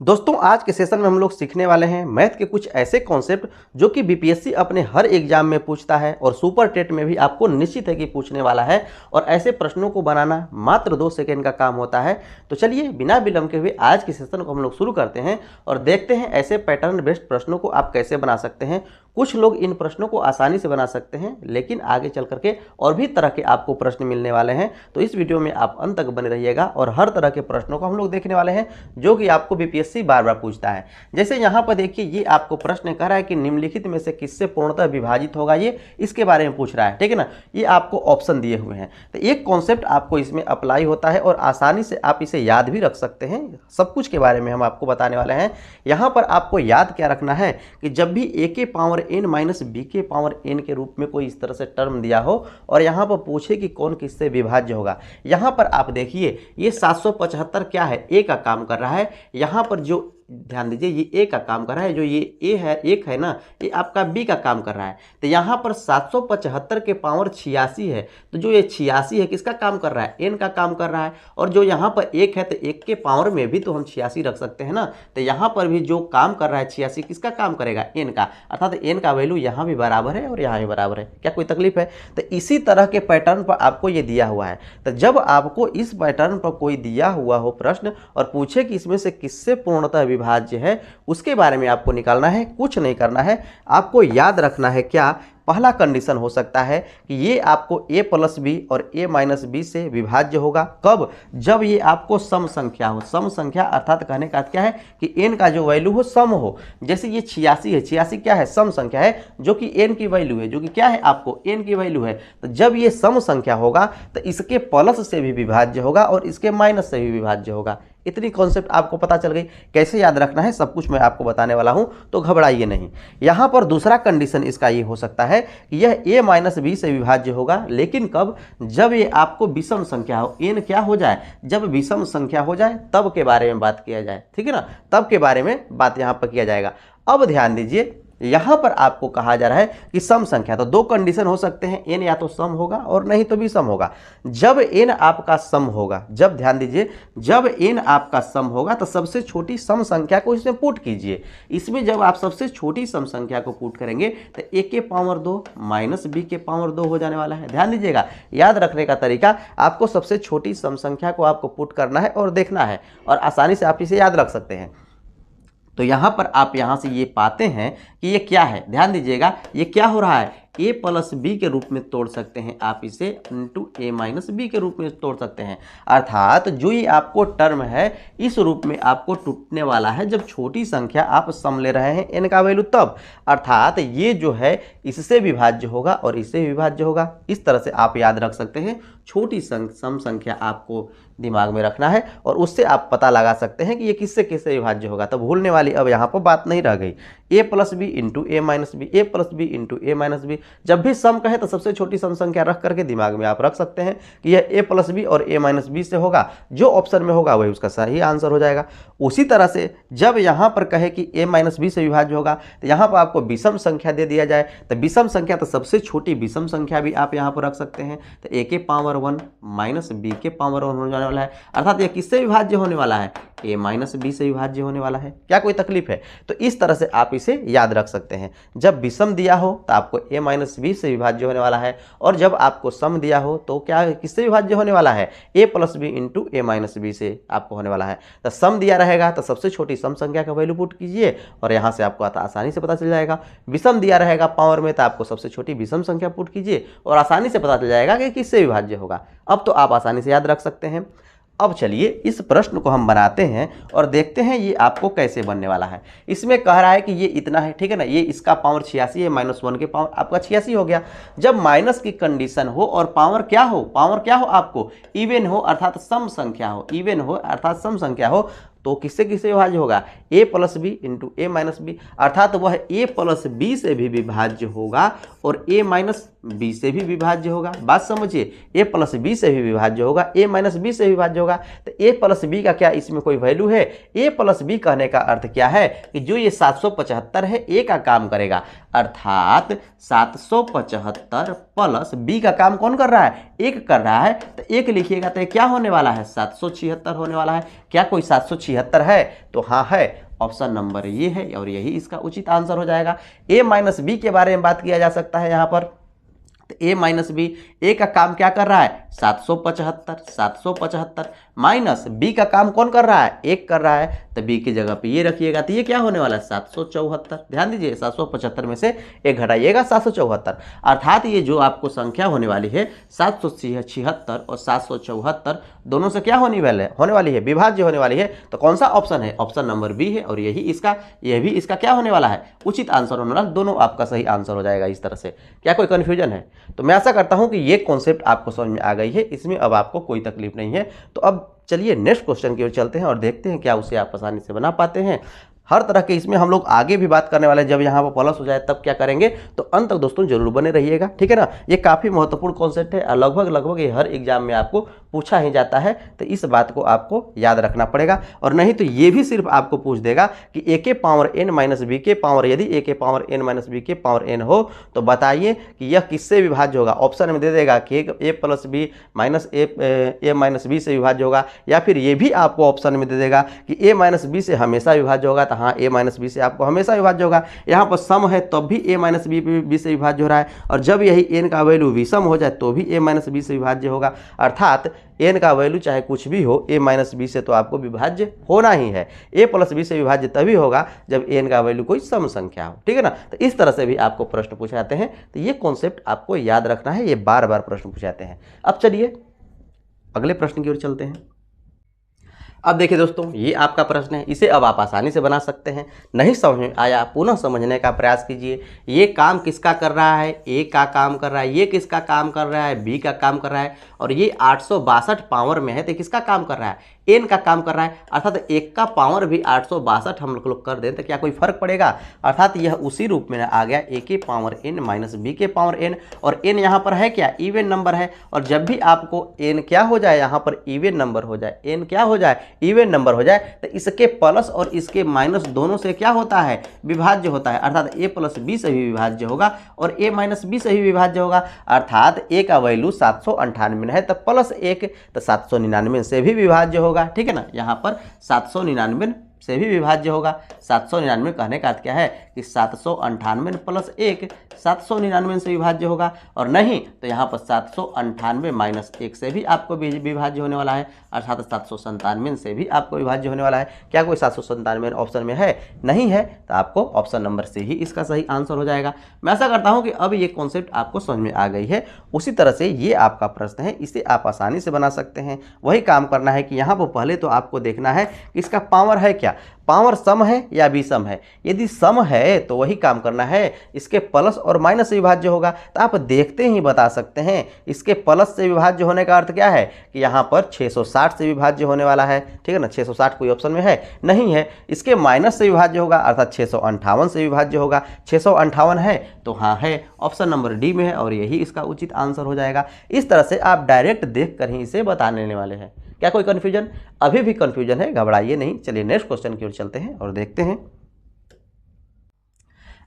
दोस्तों आज के सेशन में हम लोग सीखने वाले हैं मैथ के कुछ ऐसे कॉन्सेप्ट जो कि बीपीएससी अपने हर एग्जाम में पूछता है और सुपर टेट में भी आपको निश्चित है कि पूछने वाला है। और ऐसे प्रश्नों को बनाना मात्र 2 सेकंड का काम होता है। तो चलिए बिना विलंब के हुए आज के सेशन को हम लोग शुरू करते हैं और देखते हैं ऐसे पैटर्न बेस्ड प्रश्नों को आप कैसे बना सकते हैं। कुछ लोग इन प्रश्नों को आसानी से बना सकते हैं, लेकिन आगे चल करके और भी तरह के आपको प्रश्न मिलने वाले हैं। तो इस वीडियो में आप अंत तक बने रहिएगा और हर तरह के प्रश्नों को हम लोग देखने वाले हैं जो कि आपको बीपीएससी बार बार पूछता है। जैसे यहाँ पर देखिए, ये आपको प्रश्न कह रहा है कि निम्नलिखित में से किससे पूर्णतः विभाजित होगा, ये इसके बारे में पूछ रहा है, ठीक है ना। ये आपको ऑप्शन दिए हुए हैं, तो एक कॉन्सेप्ट आपको इसमें अप्लाई होता है और आसानी से आप इसे याद भी रख सकते हैं। सब कुछ के बारे में हम आपको बताने वाले हैं। यहाँ पर आपको याद क्या रखना है कि जब भी a के पावर n माइनस बी के पावर n के रूप में कोई इस तरह से टर्म दिया हो और यहाँ पर पूछे कि कौन किससे विभाज्य होगा, यहाँ पर आप देखिए ये 775 क्या है, a का काम कर रहा है। यहाँ पर जो ध्यान दीजिए ये a का काम कर रहा है, जो ये a है एक है ना, ये आपका b का काम कर रहा है। तो यहाँ पर 775 के पावर 86 है, तो जो ये 86 है किसका काम कर रहा है, n का काम कर रहा है। और जो यहाँ पर 1 है तो 1 के पावर में भी तो हम 86 रख सकते हैं ना। तो यहाँ पर भी जो काम कर रहा है 86 किसका काम करेगा, n का, अर्थात n का वैल्यू यहाँ भी बराबर है और यहाँ भी बराबर है। क्या कोई तकलीफ है? तो इसी तरह के पैटर्न पर आपको ये दिया हुआ है। तो जब आपको इस पैटर्न पर कोई दिया हुआ हो प्रश्न और पूछे कि इसमें से किससे पूर्णतः विभाज्य है, उसके बारे में आपको निकालना है, कुछ नहीं करना है। आपको याद रखना है क्या, पहला कंडीशन हो सकता है कि ये आपको a प्लस बी और a माइनस बी से विभाज्य होगा। कब? जब ये आपको सम संख्या हो। सम संख्या अर्थात कहने का क्या है कि n का जो वैल्यू हो सम हो। जैसे ये 86 है, 86 क्या है, सम संख्या है जो कि n की वैल्यू है, जो कि क्या है आपको n की वैल्यू है। तो जब ये सम संख्या होगा तो इसके प्लस से भी विभाज्य होगा और इसके माइनस से भी विभाज्य होगा। इतनी कॉन्सेप्ट आपको पता चल गई। कैसे याद रखना है सब कुछ मैं आपको बताने वाला हूं, तो घबराइए नहीं। यहां पर दूसरा कंडीशन इसका ये हो सकता है कि यह a माइनस बी से विभाज्य होगा, लेकिन कब? जब ये आपको विषम संख्या हो, n क्या हो जाए, जब विषम संख्या हो जाए तब के बारे में बात किया जाए, ठीक है ना, तब के बारे में बात यहां पर किया जाएगा। अब ध्यान दीजिए, यहां पर आपको कहा जा रहा है कि सम संख्या, तो 2 कंडीशन हो सकते हैं, n या तो सम होगा और नहीं तो विषम होगा। जब n आपका सम होगा, जब ध्यान दीजिए, जब n आपका सम होगा तो सबसे छोटी सम संख्या को इसमें पुट कीजिए। इसमें जब आप सबसे छोटी सम संख्या को पुट करेंगे तो a के पावर 2 माइनस b के पावर 2 हो जाने वाला है। ध्यान दीजिएगा, याद रखने का तरीका, आपको सबसे छोटी सम संख्या को आपको पुट करना है और देखना है, और आसानी से आप इसे याद रख सकते हैं। तो यहाँ पर आप यहाँ से ये पाते हैं कि ये क्या है, ध्यान दीजिएगा, ये क्या हो रहा है, a प्लस बी के रूप में तोड़ सकते हैं आप इसे, इंटू a माइनस बी के रूप में तोड़ सकते हैं। अर्थात जो ये आपको टर्म है इस रूप में आपको टूटने वाला है जब छोटी संख्या आप सम ले रहे हैं n का वैल्यू तब। अर्थात ये जो है इससे विभाज्य होगा और इससे विभाज्य होगा। इस तरह से आप याद रख सकते हैं। छोटी सम संख्या आपको दिमाग में रखना है और उससे आप पता लगा सकते हैं कि ये किससे किससे विभाज्य होगा। तो भूलने वाली अब यहाँ पर बात नहीं रह गई। a plus B into A minus B, A plus B into A minus B. जब भी सम कहे तो सबसे छोटी सम संख्या रख करके दिमाग में आप रख सकते हैं कि यह a प्लस बी और a माइनस बी से होगा। जो ऑप्शन में होगा वही उसका सही आंसर हो जाएगा। उसी तरह से जब यहाँ पर कहे कि a माइनस बी से विभाज्य होगा तो यहाँ पर आपको विषम संख्या दे दिया जाए, तो विषम संख्या तो सबसे छोटी विषम संख्या भी आप यहाँ पर रख सकते हैं। तो a के पावर 1 माइनस बी के पावर 1 होने वाला है, अर्थात यह किससे विभाज्य होने वाला है, a माइनस बी से विभाज्य होने वाला है। क्या कोई तकलीफ है? तो इस तरह से आप इसे याद रख सकते हैं। जब विषम दिया हो तो आपको a माइनस बी से विभाज्य होने वाला है, और जब आपको सम दिया हो तो क्या किससे विभाज्य होने वाला है, a plus B into A minus B से आपको होने वाला है। तो सम दिया रहेगा तो सबसे छोटी सम संख्या का वैल्यू पुट कीजिए और यहाँ से आपको आसानी से पता चल जाएगा। विषम दिया रहेगा पावर में तो आपको सबसे छोटी विषम संख्या पुट कीजिए और आसानी से पता चल जाएगा कि किससे विभाज्य होगा। अब तो आप आसानी से याद रख सकते हैं। अब चलिए इस प्रश्न को हम बनाते हैं और देखते हैं ये आपको कैसे बनने वाला है। इसमें कह रहा है कि ये इतना है, ठीक है ना, ये इसका पावर 86 है, -1 के पावर आपका 86 हो गया। जब माइनस की कंडीशन हो और पावर क्या हो, पावर क्या हो आपको, इवन हो अर्थात सम संख्या हो, इवन हो अर्थात सम संख्या हो, तो किससे किससे विभाज्य होगा, a plus B into A minus B, अर्थात वह a प्लस बी से भी विभाज्य होगा और a माइनस बी से भी विभाज्य होगा। बात समझिए, a प्लस बी से भी विभाज्य होगा, a माइनस बी से भी विभाज्य होगा। तो a प्लस बी का क्या इसमें कोई वैल्यू है? a प्लस बी कहने का अर्थ क्या है कि जो ये 775 है a का काम करेगा, अर्थात 775 प्लस बी का काम कौन कर रहा है, 1 कर रहा है, तो 1 लिखिएगा तो ये क्या होने वाला है, 776 होने वाला है। क्या कोई 776 है, तो हाँ है, ऑप्शन नंबर ये है और यही इसका उचित आंसर हो जाएगा। ए माइनस बी के बारे में बात किया जा सकता है यहाँ पर, तो ए माइनस बी, ए का काम क्या कर रहा है, 775 माइनस बी का काम कौन कर रहा है, 1 कर रहा है, तो बी की जगह पे ये रखिएगा, तो ये क्या होने वाला है, 774। ध्यान दीजिए 775 में से 1 घटाइएगा 774, अर्थात ये जो आपको संख्या होने वाली है 776 और 774 दोनों से क्या होने वाली है, विभाज्य होने वाली है। तो कौन सा ऑप्शन है, ऑप्शन नंबर बी है और यह भी इसका क्या होने वाला है, उचित आंसर होने वाला, दोनों आपका सही आंसर हो जाएगा इस तरह से। क्या कोई कंफ्यूजन है, तो मैं आशा करता हूं कि ये कॉन्सेप्ट आपको समझ में आ गई है, इसमें अब आपको कोई तकलीफ नहीं है। तो अब चलिए नेक्स्ट क्वेश्चन की ओर चलते हैं और देखते हैं क्या उसे आप आसानी से बना पाते हैं। हर तरह के इसमें हम लोग आगे भी बात करने वाले हैं, जब यहाँ पर प्लस हो जाए तब क्या करेंगे, तो अंत तक दोस्तों जरूर बने रहिएगा, ठीक है ना। ये काफ़ी महत्वपूर्ण कॉन्सेप्ट है और लगभग ये हर एग्जाम में आपको पूछा ही जाता है, तो इस बात को आपको याद रखना पड़ेगा। और नहीं तो ये भी सिर्फ आपको पूछ देगा कि ए के पावर n माइनस बी के पावर, यदि ए के पावर n माइनस बी के पावर n हो तो बताइए कि यह किससे विभाज्य होगा। ऑप्शन में दे देगा कि ए प्लस बी माइनस ए माइनस बी से विभाज्य होगा, या फिर ये भी आपको ऑप्शन में दे देगा कि ए माइनस बी से हमेशा विभाज्य होगा, हाँ ए माइनस बी से आपको हमेशा विभाज्य होगा। यहाँ पर सम है तब भी ए माइनस बी से विभाज्य हो रहा है, और जब यही एन का वैल्यू विषम हो जाए तो भी ए माइनस बी से विभाज्य होगा। अर्थात एन का वैल्यू चाहे कुछ भी हो, ए माइनस बी से तो आपको विभाज्य होना ही है। ए प्लस बी से विभाज्य तभी होगा जब एन का वैल्यू कोई सम संख्या हो, ठीक है ना। तो इस तरह से भी आपको प्रश्न पूछे जाते हैं, तो ये कॉन्सेप्ट आपको याद रखना है, ये बार बार प्रश्न पूछे जाते हैं। अब चलिए अगले प्रश्न की ओर चलते हैं। अब देखिए दोस्तों, ये आपका प्रश्न है, इसे अब आप आसानी से बना सकते हैं। नहीं समझ में आया, पुनः समझने का प्रयास कीजिए। ये काम किसका कर रहा है, ए का काम कर रहा है, ये किसका काम कर रहा है, बी का काम कर रहा है, और ये 862 पावर में है तो किसका काम कर रहा है, एन का काम कर रहा है। अर्थात एक का पावर भी 862 हम लोग कर दें तो क्या कोई फर्क पड़ेगा। अर्थात यह उसी रूप में आ गया, ए के पावर एन माइनस बी के पावर एन, और एन यहाँ पर है क्या, इवन नंबर है, और जब भी आपको एन क्या हो जाए, यहाँ पर इवन नंबर हो जाए, एन क्या हो जाए, इवन नंबर हो जाए, तो इसके प्लस और इसके माइनस दोनों से क्या होता है, विभाज्य होता है। अर्थात ए प्लस बी से भी विभाज्य होगा और ए माइनस बी से भी विभाज्य होगा। अर्थात ए का वैल्यू 798 है तो प्लस 1 तो 799 से भी विभाज्य होगा, ठीक है ना। यहाँ पर 799 से भी विभाज्य होगा। 799 कहने का अर्थ क्या है कि 798 प्लस 1 799 से विभाज्य होगा, और नहीं तो यहाँ पर 798 माइनस 1 से भी आपको विभाज्य होने वाला है, अर्थात 797 से भी आपको विभाज्य होने वाला है। क्या कोई 797 ऑप्शन में है, नहीं है, तो आपको ऑप्शन नंबर से ही इसका सही आंसर हो जाएगा। मैं ऐसा करता हूँ कि अब ये कॉन्सेप्ट आपको समझ में आ गई है। उसी तरह से ये आपका प्रश्न है, इसे आप आसानी से बना सकते हैं। वही काम करना है कि यहाँ पर पहले तो आपको देखना है कि इसका पावर है क्या, पावर सम है या विषम है। यदि सम है तो वही काम करना है, इसके प्लस और माइनस से विभाज्य होगा, तो आप देखते ही बता सकते हैं। इसके प्लस से विभाज्य होने का अर्थ क्या है कि यहाँ पर 660 से विभाज्य होने वाला है, ठीक है ना। 660 कोई ऑप्शन में है, नहीं है। इसके माइनस से विभाज्य होगा, अर्थात 658 से विभाज्य होगा। 658 है तो हाँ है, ऑप्शन नंबर डी में है और यही इसका उचित आंसर हो जाएगा। इस तरह से आप डायरेक्ट देख कर ही इसे बताने वाले हैं। क्या कोई कन्फ्यूजन, अभी भी कन्फ्यूजन है, घबराइए नहीं। चलिए नेक्स्ट क्वेश्चन की ओर चलते हैं और देखते हैं।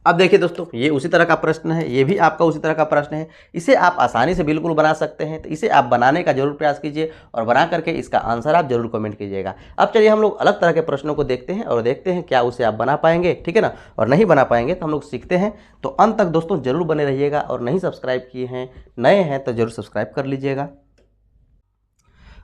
अब देखिए दोस्तों, ये उसी तरह का प्रश्न है, ये भी आपका उसी तरह का प्रश्न है। इसे आप आसानी से बिल्कुल बना सकते हैं, तो इसे आप बनाने का जरूर प्रयास कीजिए और बना करके इसका आंसर आप जरूर कमेंट कीजिएगा। अब चलिए हम लोग अलग तरह के प्रश्नों को देखते हैं और देखते हैं क्या उसे आप बना पाएंगे, ठीक है ना। और नहीं बना पाएंगे तो हम लोग सीखते हैं। तो अंत तक दोस्तों जरूर बने रहिएगा, और नहीं सब्सक्राइब किए हैं, नए हैं तो जरूर सब्सक्राइब कर लीजिएगा।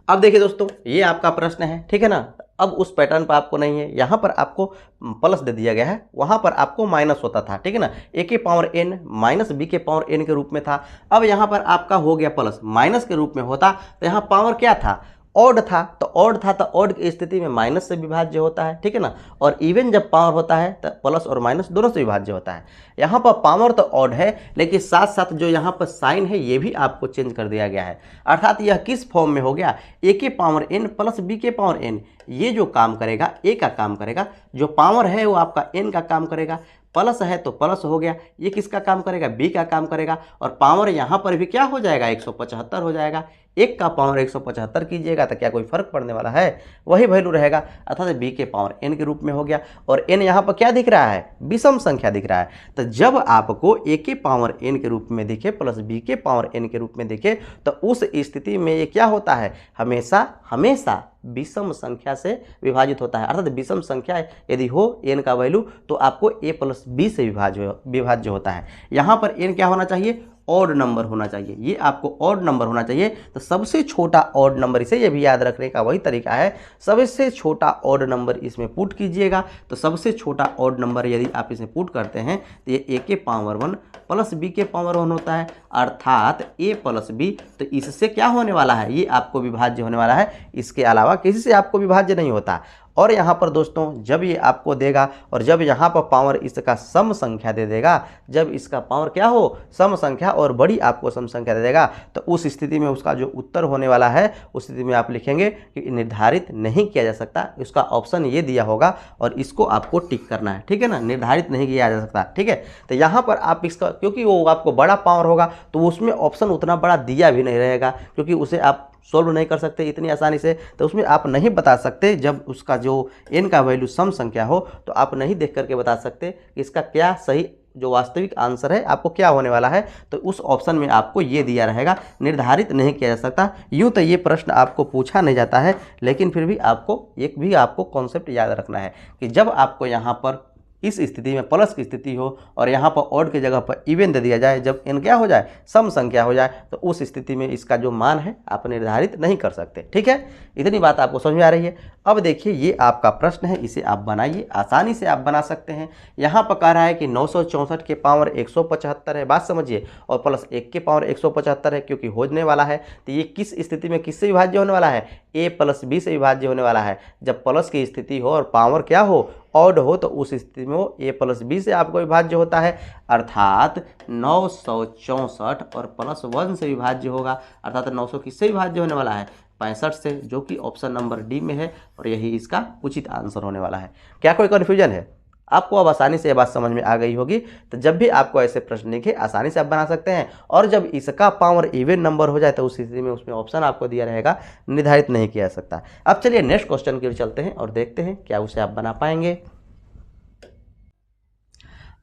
अब देखिए दोस्तों, ये आपका प्रश्न है, ठीक है ना। अब उस पैटर्न पर आपको नहीं है, यहाँ पर आपको प्लस दे दिया गया है, वहाँ पर आपको माइनस होता था, ठीक है ना। ए के पावर एन माइनस बी के पावर एन के रूप में था। अब यहाँ पर आपका हो गया प्लस, माइनस के रूप में होता तो यहाँ पावर क्या था, ऑड था, तो ऑड की स्थिति में माइनस से विभाज्य होता है, ठीक है ना। और इवन जब पावर होता है तो प्लस और माइनस दोनों से विभाज्य होता है। यहाँ पर पावर तो ऑड है, लेकिन साथ साथ जो यहाँ पर साइन है ये भी आपको चेंज कर दिया गया है। अर्थात यह किस फॉर्म में हो गया, ए के पावर एन प्लस बी के पावर एन। ये जो काम करेगा, ए का काम करेगा, जो पावर है वो आपका एन का काम करेगा, प्लस है तो प्लस हो गया, ये किसका काम करेगा, बी का काम करेगा। और पावर यहाँ पर भी क्या हो जाएगा, 175 हो जाएगा। एक का पावर 175 कीजिएगा तो क्या कोई फर्क पड़ने वाला है, वही वैल्यू रहेगा, अर्थात बी के पावर एन के रूप में हो गया। और एन यहाँ पर क्या दिख रहा है, विषम संख्या दिख रहा है। तो जब आपको ए के पावर एन के रूप में दिखे प्लस बी के पावर एन के रूप में दिखे तो उस स्थिति में ये क्या होता है, हमेशा हमेशा विषम संख्या से विभाजित होता है। अर्थात विषम संख्या यदि हो एन का वैल्यू तो आपको ए प्लस बी से विभाज्य होता है। यहाँ पर एन क्या होना चाहिए, ऑड नंबर होना चाहिए, ये आपको ऑड नंबर होना चाहिए। तो सबसे छोटा ऑड नंबर, इसे ये भी याद रखने का वही तरीका है, सबसे छोटा ऑड नंबर इसमें पुट कीजिएगा। तो सबसे छोटा ऑड नंबर यदि आप इसे पुट करते हैं तो ये ए के पावर 1 प्लस बी के पावर 1 होता है, अर्थात ए प्लस बी। तो इससे क्या होने वाला है, ये आपको विभाज्य होने वाला है, इसके अलावा किसी से आपको विभाज्य नहीं होता। और यहाँ पर दोस्तों जब ये आपको देगा और जब यहाँ पर पावर इसका सम संख्या दे देगा, जब इसका पावर क्या हो, सम संख्या और बड़ी आपको सम संख्या दे देगा, तो उस स्थिति में उसका जो उत्तर होने वाला है उस स्थिति में आप लिखेंगे कि निर्धारित नहीं किया जा सकता। उसका ऑप्शन ये दिया होगा और इसको आपको टिक करना है, ठीक है ना, निर्धारित नहीं किया जा सकता, ठीक है। तो यहाँ पर आप इसका, क्योंकि वो आपको बड़ा पावर होगा तो उसमें ऑप्शन उतना बड़ा दिया भी नहीं रहेगा, क्योंकि उसे आप सोल्व नहीं कर सकते इतनी आसानी से, तो उसमें आप नहीं बता सकते। जब उसका जो n का वैल्यू सम संख्या हो तो आप नहीं देख करके बता सकते कि इसका क्या सही जो वास्तविक आंसर है आपको क्या होने वाला है। तो उस ऑप्शन में आपको ये दिया रहेगा, निर्धारित नहीं किया जा सकता। यूँ तो ये प्रश्न आपको पूछा नहीं जाता है, लेकिन फिर भी आपको कॉन्सेप्ट याद रखना है कि जब आपको यहाँ पर इस स्थिति में प्लस की स्थिति हो और यहाँ पर ऑड की जगह पर इवन दे दिया जाए, जब n क्या हो जाए, सम संख्या हो जाए, तो उस स्थिति में इसका जो मान है आप निर्धारित नहीं कर सकते, ठीक है। इतनी बात आपको समझ में आ रही है। अब देखिए ये आपका प्रश्न है, इसे आप बनाइए, आसानी से आप बना सकते हैं। यहाँ पर कह रहा है कि 964 के पावर 175 है, बात समझिए, और प्लस 1 के पावर 175 है, क्योंकि होने वाला है तो ये किस स्थिति में किससे विभाज्य होने वाला है, ए प्लस बी से विभाज्य होने वाला है। जब प्लस की स्थिति हो और पावर क्या हो, ऑड हो, तो उस स्थिति में वो ए प्लस बी से आपको विभाज्य होता है, अर्थात 964 और प्लस 1 से विभाज्य होगा, अर्थात 900 किससे विभाज्य होने वाला है, 65 से, जो कि ऑप्शन नंबर डी में है और यही इसका उचित आंसर होने वाला है। क्या कोई कन्फ्यूजन है? आपको अब आसानी से ये बात समझ में आ गई होगी। तो जब भी आपको ऐसे प्रश्न लिखे आसानी से आप बना सकते हैं, और जब इसका पावर इवन नंबर हो जाए तो उस स्थिति में उसमें ऑप्शन आपको दिया रहेगा, निर्धारित नहीं किया जा सकता। अब चलिए नेक्स्ट क्वेश्चन की ओर चलते हैं और देखते हैं क्या उसे आप बना पाएंगे।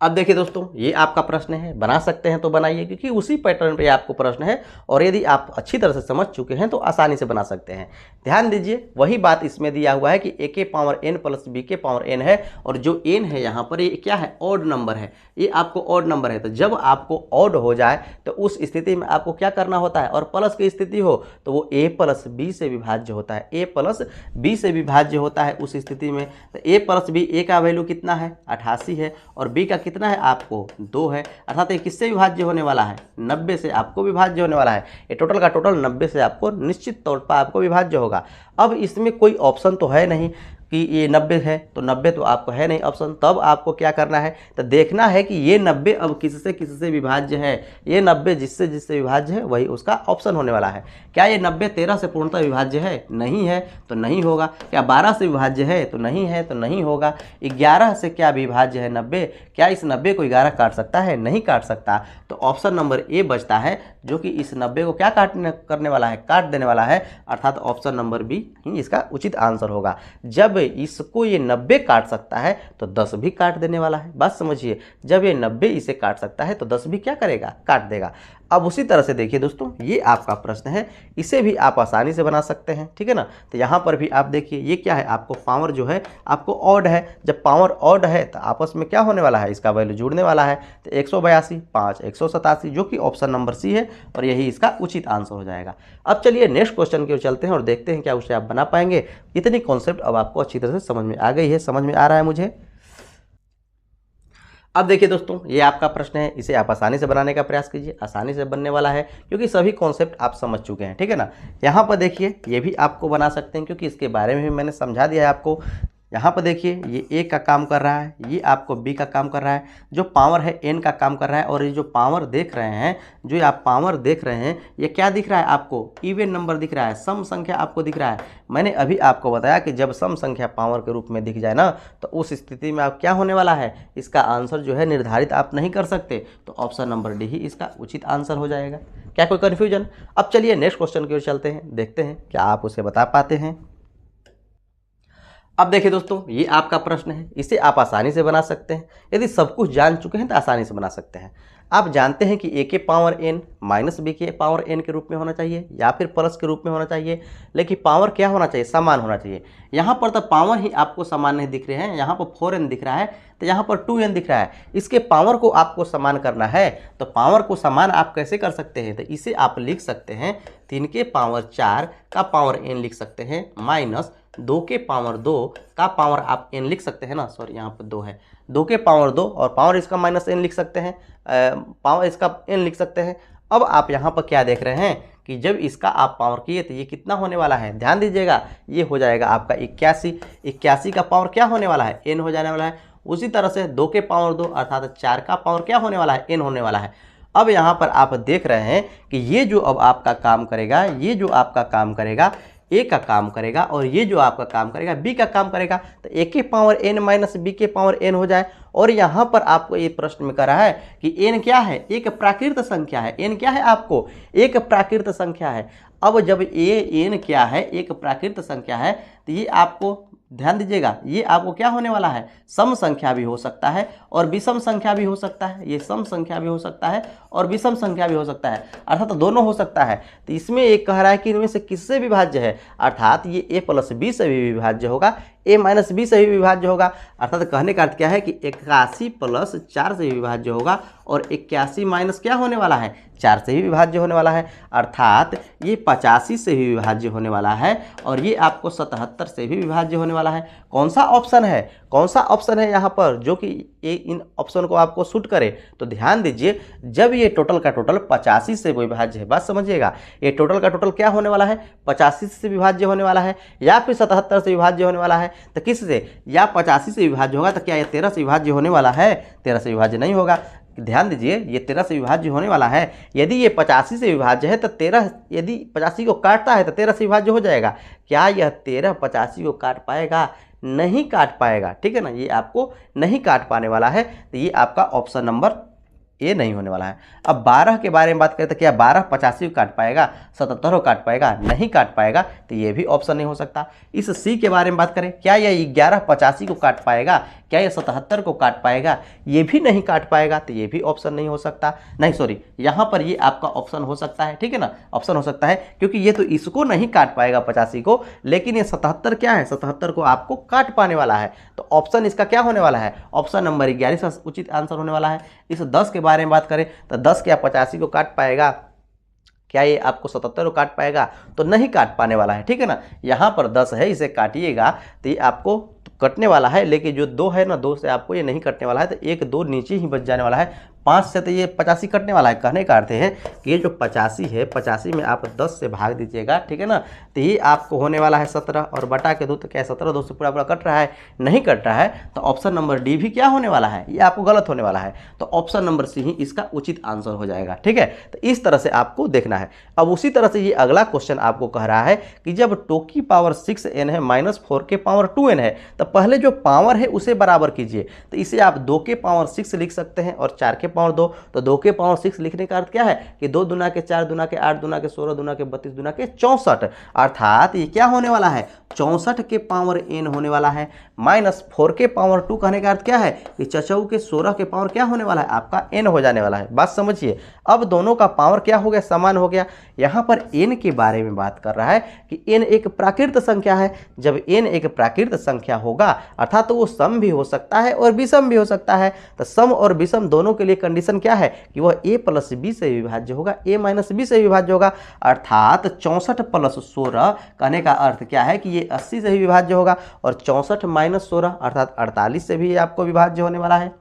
अब देखिए दोस्तों, ये आपका प्रश्न है, बना सकते हैं तो बनाइए, क्योंकि उसी पैटर्न पे आपको प्रश्न है और यदि आप अच्छी तरह से समझ चुके हैं तो आसानी से बना सकते हैं। ध्यान दीजिए, वही बात इसमें दिया हुआ है कि ए के पावर एन प्लस बी के पावर एन है, और जो एन है यहाँ पर ये क्या है, ऑड नंबर है, ये आपको ऑड नंबर है। तो जब आपको ऑड हो जाए तो उस स्थिति में आपको क्या करना होता है, और प्लस की स्थिति हो तो वो ए प्लस बी से विभाज्य होता है, ए प्लस बी से विभाज्य होता है उस स्थिति में। तो ए प्लस बी, ए का वैल्यू कितना है, 88 है, और बी का कितना है आपको 2 है, अर्थात ये किससे विभाज्य होने वाला है, 90 से आपको विभाज्य होने वाला है। ये टोटल का टोटल 90 से आपको निश्चित तौर पर आपको विभाज्य होगा। अब इसमें कोई ऑप्शन तो है नहीं कि ये 90 है, तो 90 तो आपको है नहीं ऑप्शन। तब आपको क्या करना है, तो देखना है कि ये 90 अब किससे विभाज्य है। ये 90 जिससे विभाज्य है वही उसका ऑप्शन होने वाला है। क्या ये 90 13 से पूर्णतः विभाज्य है, नहीं है तो नहीं होगा। क्या 12 से विभाज्य है, तो नहीं है तो नहीं होगा। 11 से क्या विभाज्य है 90, क्या इस 90 को 11 काट सकता है, नहीं काट सकता। तो ऑप्शन नंबर ए बचता है, जो कि इस 90 को क्या करने वाला है, काट देने वाला है, अर्थात ऑप्शन नंबर बी ही इसका उचित आंसर होगा। जब इसको ये 90 काट सकता है तो 10 भी काट देने वाला है। बात समझिए, जब ये 90 इसे काट सकता है तो 10 भी क्या करेगा, काट देगा। अब उसी तरह से देखिए दोस्तों, ये आपका प्रश्न है, इसे भी आप आसानी से बना सकते हैं, ठीक है ना। तो यहाँ पर भी आप देखिए, ये क्या है, आपको पावर जो है आपको ऑड है। जब पावर ऑड है तो आपस में क्या होने वाला है, इसका वैल्यू जुड़ने वाला है। तो 182, 5, 187, जो कि ऑप्शन नंबर सी है और यही इसका उचित आंसर हो जाएगा। अब चलिए नेक्स्ट क्वेश्चन की ओर चलते हैं और देखते हैं क्या उसे आप बना पाएंगे। इतनी कॉन्सेप्ट अब आपको अच्छी तरह से समझ में आ गई है, समझ में आ रहा है मुझे। अब देखिए दोस्तों, ये आपका प्रश्न है, इसे आप आसानी से बनाने का प्रयास कीजिए, आसानी से बनने वाला है क्योंकि सभी कॉन्सेप्ट आप समझ चुके हैं, ठीक है ना। यहाँ पर देखिए, ये भी आपको बना सकते हैं क्योंकि इसके बारे में भी मैंने समझा दिया है आपको। यहाँ पर देखिए ये ए का काम कर रहा है, ये आपको बी का काम कर रहा है, जो पावर है एन का काम कर रहा है, और ये जो पावर देख रहे हैं, जो आप पावर देख रहे हैं, ये क्या दिख रहा है आपको? इवन नंबर दिख रहा है, सम संख्या आपको दिख रहा है। मैंने अभी आपको बताया कि जब सम संख्या पावर के रूप में दिख जाए ना, तो उस स्थिति में आप क्या होने वाला है, इसका आंसर जो है निर्धारित आप नहीं कर सकते, तो ऑप्शन नंबर डी ही इसका उचित आंसर हो जाएगा। क्या कोई कन्फ्यूजन? अब चलिए नेक्स्ट क्वेश्चन की ओर चलते हैं, देखते हैं क्या आप उसे बता पाते हैं। अब देखिए दोस्तों, ये आपका प्रश्न है, इसे आप आसानी से बना सकते हैं। यदि सब कुछ जान चुके हैं तो आसानी से बना सकते हैं। आप जानते हैं कि ए के पावर एन माइनस बी के पावर एन के रूप में होना चाहिए या फिर प्लस के रूप में होना चाहिए, लेकिन पावर क्या होना चाहिए? समान होना चाहिए। यहाँ पर तो पावर ही आपको समान नहीं दिख रहे हैं, यहाँ पर 4n दिख रहा है, तो यहाँ पर 2n दिख रहा है। इसके पावर को आपको समान करना है, तो पावर को समान आप कैसे कर सकते हैं? तो इसे आप लिख सकते हैं 3 के पावर 4 का पावर n लिख सकते हैं, माइनस 2 के पावर 2 का पावर आप n लिख सकते हैं ना, सॉरी यहाँ पर 2 है, 2 के पावर 2 और पावर इसका माइनस n लिख सकते हैं, पावर इसका n लिख सकते हैं। अब आप यहाँ पर क्या देख रहे हैं कि जब इसका आप पावर किए तो ये कितना होने वाला है? ध्यान दीजिएगा, ये हो जाएगा आपका 81। 81 का पावर क्या होने वाला है? n हो जाने वाला है। उसी तरह से 2 के पावर 2 अर्थात 4 का पावर क्या होने वाला है? n होने वाला है। अब यहाँ पर आप देख रहे हैं कि ये जो अब आपका काम करेगा, ये जो आपका काम करेगा ए का काम करेगा, और ये जो आपका काम करेगा बी का काम करेगा, तो ए के पावर एन माइनस बी के पावर एन हो जाए। और यहाँ पर आपको ये प्रश्न में कह रहा है कि एन क्या है? एक प्राकृत संख्या है। एन क्या है आपको? एक प्राकृत संख्या है। अब जब एन क्या है? एक प्राकृत संख्या है, तो ये आपको ध्यान दीजिएगा, ये आपको क्या होने वाला है? सम संख्या भी हो सकता है और विषम संख्या भी हो सकता है। ये सम संख्या भी हो सकता है और विषम संख्या भी हो सकता है, अर्थात तो दोनों हो सकता है। तो इसमें एक कह रहा है कि इनमें से किससे विभाज्य है? अर्थात ये ए प्लस बी से भी विभाज्य होगा, ए माइनस बी से भी विभाज्य होगा। अर्थात कहने का अर्थ क्या है कि 81 प्लस 4 से भी विभाज्य होगा, और 81 माइनस क्या होने वाला है? 4 से भी विभाज्य होने वाला है। अर्थात ये 85 से भी विभाज्य होने वाला है, और ये आपको 77 से भी विभाज्य होने वाला है। कौन सा ऑप्शन है? कौन सा ऑप्शन है यहाँ पर जो कि ये इन ऑप्शन को आपको सूट करे? तो ध्यान दीजिए, जब ये टोटल का टोटल 85 से विभाज्य है, बात समझिएगा, ये टोटल का टोटल क्या होने वाला है? 85 से विभाज्य होने वाला है या फिर 77 से विभाज्य होने वाला है। तो किस से? या 85 से विभाज्य होगा, तो क्या ये 13 से विभाज्य होने वाला है? 13 से विभाज्य नहीं होगा। ध्यान दीजिए, ये 13 से विभाज्य होने वाला है। यदि ये 85 से विभाज्य है तो 13, यदि 85 को काटता है तो 13 से विभाज्य हो जाएगा। क्या यह 13 85 को काट पाएगा? नहीं काट पाएगा, ठीक है ना, ये आपको नहीं काट पाने वाला है। तो ये आपका ऑप्शन नंबर ए नहीं होने वाला है। अब 12 के बारे में बात करें तो क्या 12 85 को काट पाएगा? 77 को काट पाएगा? नहीं काट पाएगा, तो ये भी ऑप्शन नहीं हो सकता। इस सी के बारे में बात करें, क्या यह 11 85 को काट पाएगा? क्या ये 77 को काट पाएगा? ये भी नहीं काट पाएगा, तो ये भी ऑप्शन नहीं हो सकता। नहीं सॉरी, यहाँ पर ये आपका ऑप्शन हो सकता है, ठीक है ना, ऑप्शन हो सकता है, क्योंकि ये तो इसको नहीं काट पाएगा 85 को, लेकिन ये 77 क्या है? 77 को आपको काट पाने वाला है। तो ऑप्शन इसका क्या होने वाला है? ऑप्शन नंबर 11 का उचित आंसर होने वाला है। इस 10 के बारे में बात करें तो 10 क्या 85 को काट पाएगा? क्या ये आपको 77 को काट पाएगा? तो नहीं काट पाने वाला है, ठीक है ना। यहाँ पर 10 है, इसे काटिएगा तो ये आपको कटने वाला है, लेकिन जो 2 है ना, 2 से आपको ये नहीं कटने वाला है, तो 1 2 नीचे ही बच जाने वाला है। 5 से तो ये 85 कटने वाला है। कहने का अर्थ है कि ये जो 85 है, 85 में आप 10 से भाग दीजिएगा, ठीक है ना, तो ये आपको होने वाला है 17, और बटा के 2, तो क्या 17 2 से पूरा पूरा कट रहा है? नहीं कट रहा है। तो ऑप्शन नंबर डी भी क्या होने वाला है? ये आपको गलत होने वाला है। तो ऑप्शन नंबर सी ही इसका उचित आंसर हो जाएगा, ठीक है। तो इस तरह से आपको देखना है। अब उसी तरह से ये अगला क्वेश्चन आपको कह रहा है कि जब 2 की पावर 6n है माइनस 4 के पावर 2n है, तो पहले जो पावर है उसे बराबर कीजिए। तो इसे आप 2 के पावर 6 लिख सकते हैं और 4 के पावर 2। तो 2 के पावर 6 लिखने का अर्थ क्या है कि 2 दूना के 4 दूना के 8 दूना के 16 दूना के 32 दूना के 64, अर्थात ये क्या होने वाला है? 64 के पावर n होने वाला है, माइनस 4 के पावर 2 कहने का अर्थ क्या है कि चचऊ के 16 के पावर क्या होने वाला है? आपका n हो जाने वाला है। बात समझिए, अब दोनों का पावर क्या हो गया? समान हो गया। यहाँ पर n के बारे में बात कर रहा है कि n एक प्राकृत संख्या है। जब n एक प्राकृत संख्या होगा, अर्थात तो वो सम भी हो सकता है और विषम भी हो सकता है। तो सम और विषम दोनों के लिए कंडीशन क्या है कि वह a प्लस बी से विभाज्य होगा, a माइनस बी से विभाज्य होगा। अर्थात 64 प्लस 16 कहने का अर्थ क्या है कि ये 80 से भी विभाज्य होगा, और 64 माइनस 16 अर्थात 48 से भी आपको विभाज्य होने वाला है।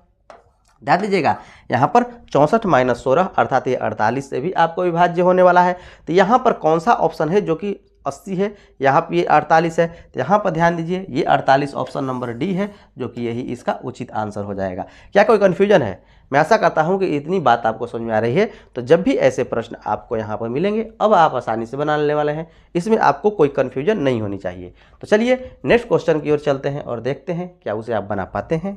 ध्यान दीजिएगा, यहाँ पर 64 माइनस 16 अर्थात ये 48 से भी आपको विभाज्य होने वाला है। तो यहाँ पर कौन सा ऑप्शन है जो कि 80 है, यहाँ पर ये 48 है, तो यहाँ पर ध्यान दीजिए ये 48 ऑप्शन नंबर डी है, जो कि यही इसका उचित आंसर हो जाएगा। क्या कोई कन्फ्यूजन है? मैं आशा करता हूं कि इतनी बात आपको समझ में आ रही है। तो जब भी ऐसे प्रश्न आपको यहाँ पर मिलेंगे, अब आप आसानी से बना लेने वाले हैं, इसमें आपको कोई कन्फ्यूजन नहीं होनी चाहिए। तो चलिए नेक्स्ट क्वेश्चन की ओर चलते हैं और देखते हैं क्या उसे आप बना पाते हैं।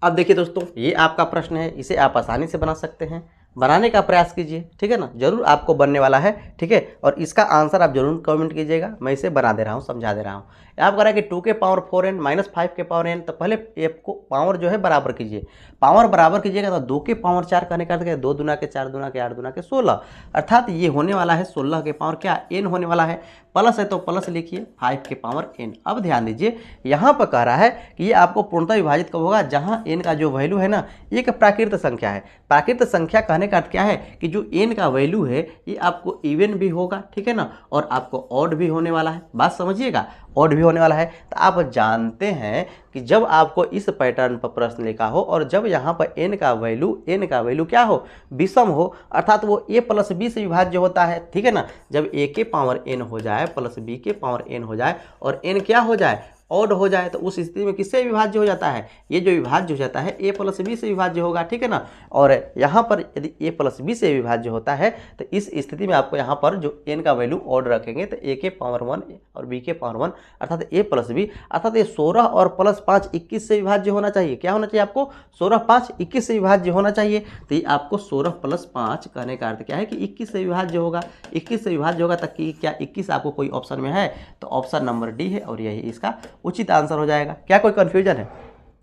अब देखिए दोस्तों, ये आपका प्रश्न है, इसे आप आसानी से बना सकते हैं, बनाने का प्रयास कीजिए, ठीक है ना, जरूर आपको बनने वाला है, ठीक है। और इसका आंसर आप जरूर कमेंट कीजिएगा, मैं इसे बना दे रहा हूँ, समझा दे रहा हूँ। आप कह रहा है कि 2 के पावर 4n माइनस 5 के पावर n, तो पहले f को पावर जो है बराबर कीजिए, पावर बराबर कीजिएगा तो 2 के पावर 4 कहने का 2 दूना के 4 दूना के 8 दूना के 16, अर्थात ये होने वाला है 16 के पावर क्या n होने वाला है, प्लस है तो प्लस लिखिए 5 के पावर n। अब ध्यान दीजिए यहाँ पर कह रहा है कि ये आपको पूर्णतः विभाजित कब होगा, जहाँ n का जो वैल्यू है ना, एक प्राकृत संख्या है। प्राकृत संख्या कहने का अर्थ क्या है कि जो n का वैल्यू है ये आपको इवन भी होगा, ठीक है ना, और आपको ऑड भी होने वाला है, बात समझिएगा, ऑड भी होने वाला है। तो आप जानते हैं कि जब आपको इस पैटर्न पर प्रश्न लिखा हो और जब यहाँ पर n का वैल्यू क्या हो, विषम हो, अर्थात वो a प्लस b से विभाज्य होता है, ठीक है ना। जब a के पावर n हो जाए प्लस b के पावर n हो जाए और n क्या हो जाए, ऑड हो जाए, तो उस स्थिति में किससे विभाज्य हो जाता है, ये जो विभाज्य हो जाता है a प्लस b से विभाज्य होगा, ठीक है ना। और यहाँ पर यदि a प्लस b से विभाज्य होता है तो इस स्थिति में आपको यहाँ पर जो n का वैल्यू ऑड रखेंगे तो a के पावर 1 और b के पावर 1 अर्थात a प्लस b, अर्थात ये 16 और प्लस 5 21 से विभाज्य होना चाहिए। क्या होना चाहिए आपको, 16 5 21 से विभाज्य होना चाहिए। तो ये आपको 16 प्लस 5 कहने का अर्थ क्या है कि 21 से विभाज्य होगा, 21 से विभाज्य होगा, तक कि क्या 21 आपको कोई ऑप्शन में है, तो ऑप्शन नंबर डी है और यही इसका उचित आंसर हो जाएगा। क्या कोई कन्फ्यूजन है?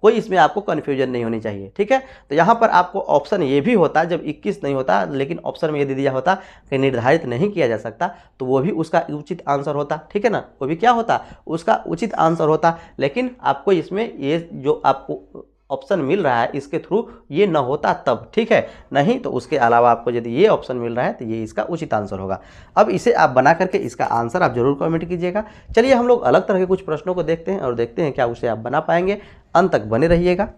कोई इसमें आपको कन्फ्यूजन नहीं होनी चाहिए, ठीक है। तो यहाँ पर आपको ऑप्शन ये भी होता जब 21 नहीं होता, लेकिन ऑप्शन में ये दे दिया होता कि निर्धारित नहीं किया जा सकता, तो वो भी उसका उचित आंसर होता, ठीक है ना, वो भी क्या होता, उसका उचित आंसर होता। लेकिन आपको इसमें ये जो आपको ऑप्शन मिल रहा है इसके थ्रू ये न होता तब, ठीक है, नहीं तो उसके अलावा आपको यदि ये ऑप्शन मिल रहा है तो ये इसका उचित आंसर होगा। अब इसे आप बना करके इसका आंसर आप जरूर कमेंट कीजिएगा। चलिए हम लोग अलग तरह के कुछ प्रश्नों को देखते हैं और देखते हैं क्या उसे आप बना पाएंगे। अंत तक बने रहिएगा।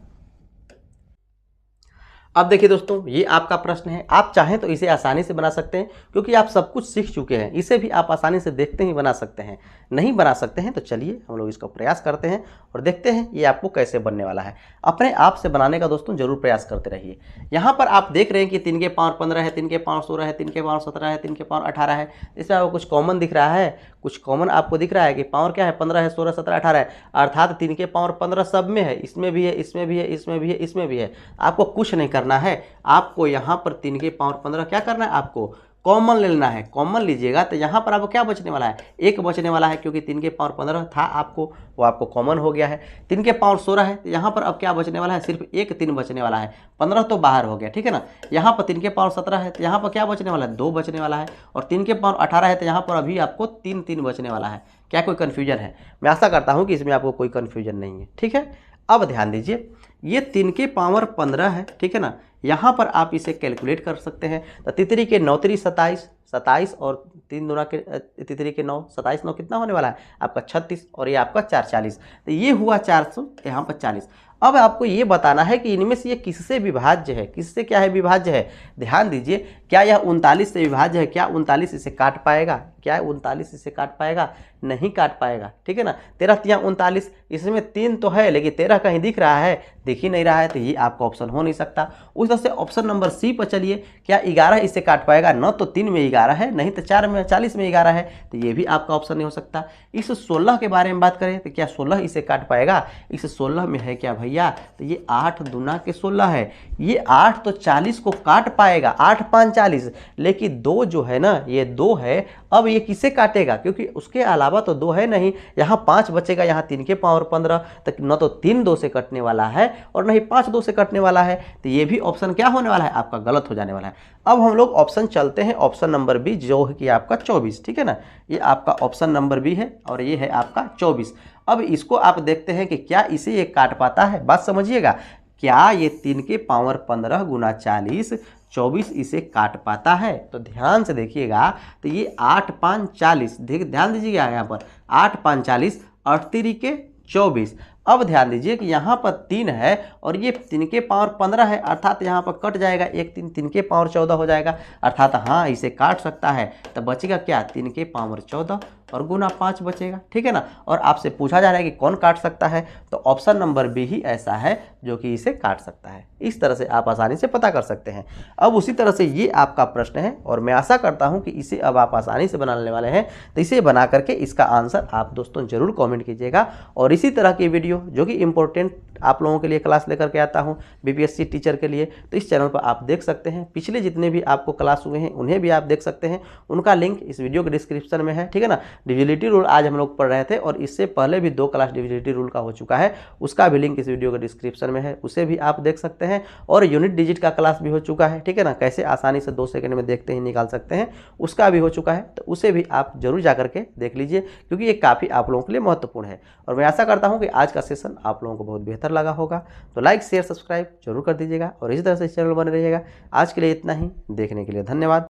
अब देखिए दोस्तों, ये आपका प्रश्न है, आप चाहें तो इसे आसानी से बना सकते हैं क्योंकि आप सब कुछ सीख चुके हैं, इसे भी आप आसानी से देखते ही बना सकते हैं। नहीं बना सकते हैं तो चलिए हम लोग इसका प्रयास करते हैं और देखते हैं ये आपको कैसे बनने वाला है। अपने आप से बनाने का दोस्तों जरूर प्रयास करते रहिए। यहाँ पर आप देख रहे हैं कि 3 के पावर 15 है, 3 के पावर 16 है, 3 के पावर 17 है, 3 के पावर 18 है। इसमें आपको कुछ कॉमन दिख रहा है, कुछ कॉमन आपको दिख रहा है कि पावर क्या है, 15 है, 16 17 18 है, अर्थात 3 के पावर 15 सब में है, इसमें भी है, इसमें भी है, इसमें भी है, इसमें भी है। आपको कुछ नहीं करना है, आपको यहाँ पर 3 के पावर 15 क्या करना है, आपको कॉमन ले लेना है। कॉमन लीजिएगा तो यहाँ पर आपको क्या बचने वाला है, 1 बचने वाला है, क्योंकि 3 के पावर 15 था आपको, वो आपको कॉमन हो गया है। 3 के पावर 16 है तो यहाँ पर अब क्या बचने वाला है, सिर्फ 1 3 बचने वाला है, 15 तो बाहर हो गया, ठीक है ना। यहाँ पर 3 के पावर 17 है तो यहाँ पर क्या बचने वाला है, 2 बचने वाला है, और 3 के पावर 18 है तो यहाँ पर अभी आपको 3 3 बचने वाला है। क्या कोई कन्फ्यूजन है? मैं आशा करता हूँ कि इसमें आपको कोई कन्फ्यूजन नहीं है, ठीक है। अब ध्यान दीजिए, ये 3 के पावर 15 है, ठीक है ना, यहाँ पर आप इसे कैलकुलेट कर सकते हैं। तो तितरी के 9 3 27, 27 और 3 दूना के तितरी के 9, 27 9 कितना होने वाला है आपका 36 और ये आपका 4 40, तो ये हुआ 400, यहाँ पर 40। अब आपको ये बताना है कि इनमें से ये किससे विभाज्य है, किससे क्या है, विभाज्य है। ध्यान दीजिए, क्या यह 39 से विभाज्य है, क्या 39 इसे काट पाएगा, क्या 39 इसे काट पाएगा, नहीं काट पाएगा, ठीक है ना। 13 3 39, इसमें 3 तो है लेकिन 13 कहीं दिख रहा है, दिख ही नहीं रहा है, तो ये आपका ऑप्शन हो नहीं सकता। उस तरह से ऑप्शन नंबर सी पर चलिए, क्या 11 इसे काट पाएगा, न तो 3 में 11 है, नहीं तो 4 में 40 में 11 है, तो ये भी आपका ऑप्शन नहीं हो सकता। इस 16 के बारे में बात करें तो क्या 16 इसे काट पाएगा, इस 16 में है क्या भैया, तो ये 8 दूना के 16 है, ये 8 तो 40 को काट पाएगा, 8 5 40, लेकिन 2 जो है ना, ये 2 है, अब ये किसे काटेगा, क्योंकि उसके अलावा तो 2 है नहीं, यहाँ 5 बचेगा, यहाँ 3 के पावर 15, तक न तो 3 2 से कटने वाला है और नहीं 5 2 से कटने वाला है, तो ये भी ऑप्शन क्या होने वाला है, आपका गलत हो जाने वाला है। अब हम लोग ऑप्शन चलते हैं, ऑप्शन नंबर बी जो है कि आपका 24, ठीक है ना, ये आपका ऑप्शन नंबर बी है और ये है आपका 24। अब इसको आप देखते हैं कि क्या इसे ये काट पाता है, बात समझिएगा, क्या ये 3 के पावर 15 गुना 40 24 इसे काट पाता है। तो ध्यान से देखिएगा, तो ये 8 5 40, ध्यान दीजिएगा यहाँ पर 8 5 40, 8 3 के 24, अब ध्यान दीजिए कि यहाँ पर 3 है और ये 3 के पावर 15 है, अर्थात यहाँ पर कट जाएगा, एक 3 के पावर 14 हो जाएगा, अर्थात हाँ इसे काट सकता है। तो बचेगा क्या, 3 के पावर 14 और गुना 5 बचेगा, ठीक है ना। और आपसे पूछा जा रहा है कि कौन काट सकता है, तो ऑप्शन नंबर बी ही ऐसा है जो कि इसे काट सकता है। इस तरह से आप आसानी से पता कर सकते हैं। अब उसी तरह से ये आपका प्रश्न है और मैं आशा करता हूँ कि इसे अब आप आसानी से बनाने वाले हैं। तो इसे बना करके इसका आंसर आप दोस्तों जरूर कॉमेंट कीजिएगा। और इसी तरह की वीडियो जो कि इंपॉर्टेंट आप लोगों के लिए क्लास लेकर के आता हूं बीपीएससी टीचर के लिए, तो इस चैनल पर आप देख सकते हैं। पिछले जितने भी आपको क्लास हुए हैं उन्हें भी आप देख सकते हैं, उनका लिंक इस वीडियो के डिस्क्रिप्शन में है, ठीक है ना। डिविजिबिलिटी रूल आज हम लोग पढ़ रहे थे और इससे पहले भी 2 क्लास डिविजिबिलिटी रूल का हो चुका है, उसका भी लिंक इस वीडियो के डिस्क्रिप्शन में है, उसे भी आप देख सकते हैं। और यूनिट डिजिट का क्लास भी हो चुका है, ठीक है ना, कैसे आसानी से 2 सेकंड में देखते ही निकाल सकते हैं, उसका भी हो चुका है। तो उसे भी आप जरूर जा करके देख लीजिए, क्योंकि ये काफ़ी आप लोगों के लिए महत्वपूर्ण है। और मैं आशा करता हूँ कि आज का सेशन आप लोगों को बहुत बेहतर लगा होगा। तो लाइक शेयर सब्सक्राइब जरूर कर दीजिएगा और इसी तरह से चैनल बने रहिएगा। आज के लिए इतना ही, देखने के लिए धन्यवाद।